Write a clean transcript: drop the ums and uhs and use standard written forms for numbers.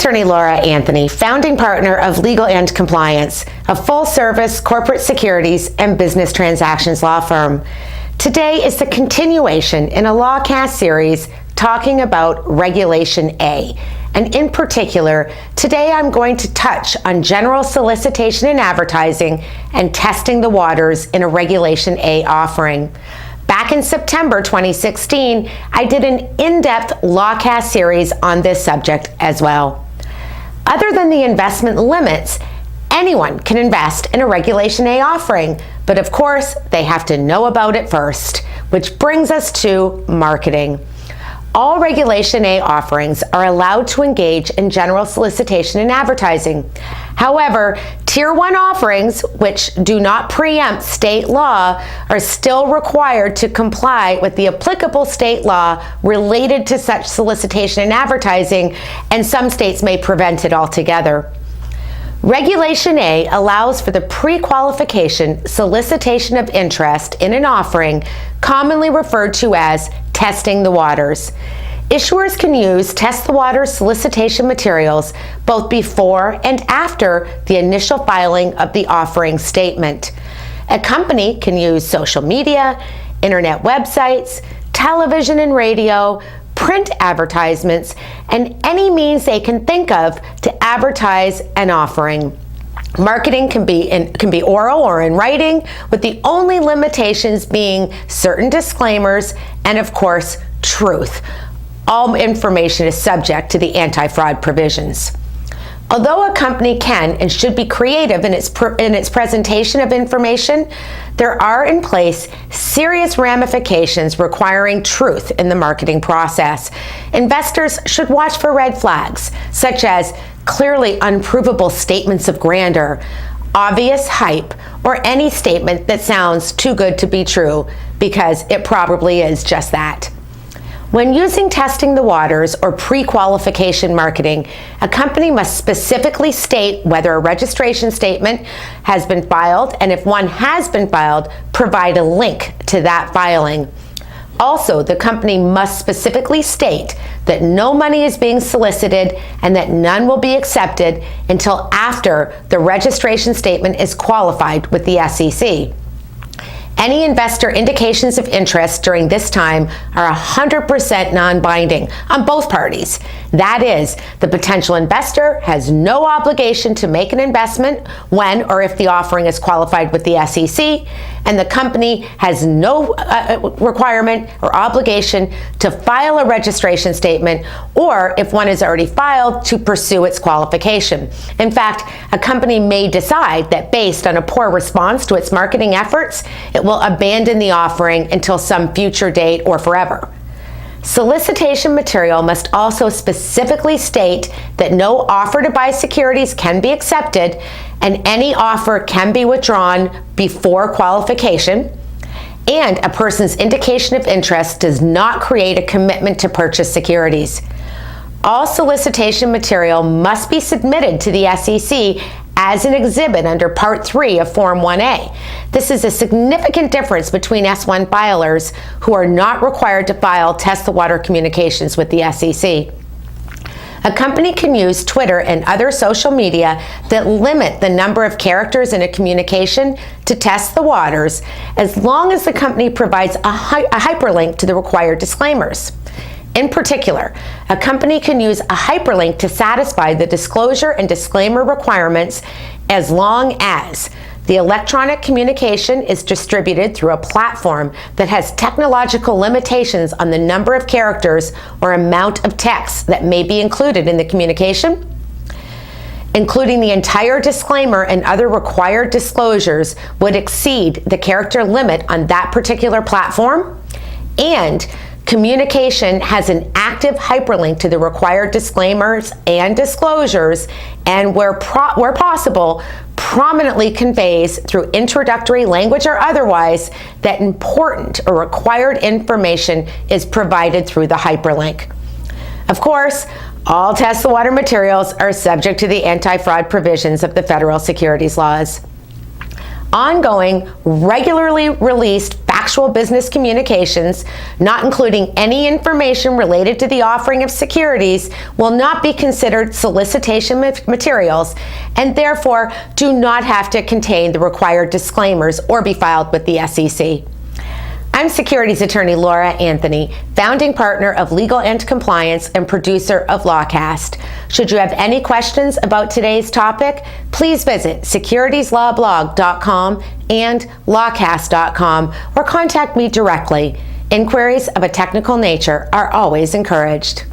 attorney Laura Anthony, founding partner of Legal and Compliance, a full-service corporate securities and business transactions law firm. Today is the continuation in a Lawcast series talking about Regulation A. And in particular, today I'm going to touch on general solicitation and advertising and testing the waters in a Regulation A offering. Back in September 2016, I did an in-depth Lawcast series on this subject as well. Other than the investment limits, anyone can invest in a Regulation A offering, but of course, they have to know about it first, which brings us to marketing. All Regulation A offerings are allowed to engage in general solicitation and advertising. However, Tier 1 offerings, which do not preempt state law, are still required to comply with the applicable state law related to such solicitation and advertising, and some states may prevent it altogether. Regulation A allows for the pre-qualification solicitation of interest in an offering, commonly referred to as testing the waters. Issuers can use test the waters solicitation materials both before and after the initial filing of the offering statement. A company can use social media, internet websites, television and radio, print advertisements, and any means they can think of to advertise an offering. Marketing can be oral or in writing, with the only limitations being certain disclaimers and, of course, truth. All information is subject to the anti-fraud provisions. Although a company can and should be creative in its presentation of information, there are in place serious ramifications requiring truth in the marketing process. Investors should watch for red flags, such as clearly unprovable statements of grandeur, obvious hype, or any statement that sounds too good to be true, because it probably is just that. When using testing the waters or pre-qualification marketing, a company must specifically state whether a registration statement has been filed, and if one has been filed, provide a link to that filing. Also, the company must specifically state that no money is being solicited and that none will be accepted until after the registration statement is qualified with the SEC. Any investor indications of interest during this time are 100% non-binding on both parties. That is, the potential investor has no obligation to make an investment when or if the offering is qualified with the SEC, and the company has no requirement or obligation to file a registration statement, or if one is already filed, to pursue its qualification. In fact, a company may decide that based on a poor response to its marketing efforts, it will abandon the offering until some future date or forever. Solicitation material must also specifically state that no offer to buy securities can be accepted and any offer can be withdrawn before qualification, and a person's indication of interest does not create a commitment to purchase securities. All solicitation material must be submitted to the SEC as an exhibit under Part 3 of Form 1A. This is a significant difference between S1 filers who are not required to file test the water communications with the SEC. A company can use Twitter and other social media that limit the number of characters in a communication to test the waters, as long as the company provides a hyperlink to the required disclaimers. In particular, a company can use a hyperlink to satisfy the disclosure and disclaimer requirements as long as the electronic communication is distributed through a platform that has technological limitations on the number of characters or amount of text that may be included in the communication, including the entire disclaimer and other required disclosures would exceed the character limit on that particular platform, and communication has an active hyperlink to the required disclaimers and disclosures, and where possible, prominently conveys through introductory language or otherwise that important or required information is provided through the hyperlink. Of course, all test the water materials are subject to the anti-fraud provisions of the federal securities laws. Ongoing, regularly released factual actual business communications, not including any information related to the offering of securities, will not be considered solicitation materials and therefore do not have to contain the required disclaimers or be filed with the SEC. I'm securities attorney Laura Anthony, founding partner of Legal and Compliance and producer of Lawcast. Should you have any questions about today's topic, please visit securitieslawblog.com and lawcast.com or contact me directly. Inquiries of a technical nature are always encouraged.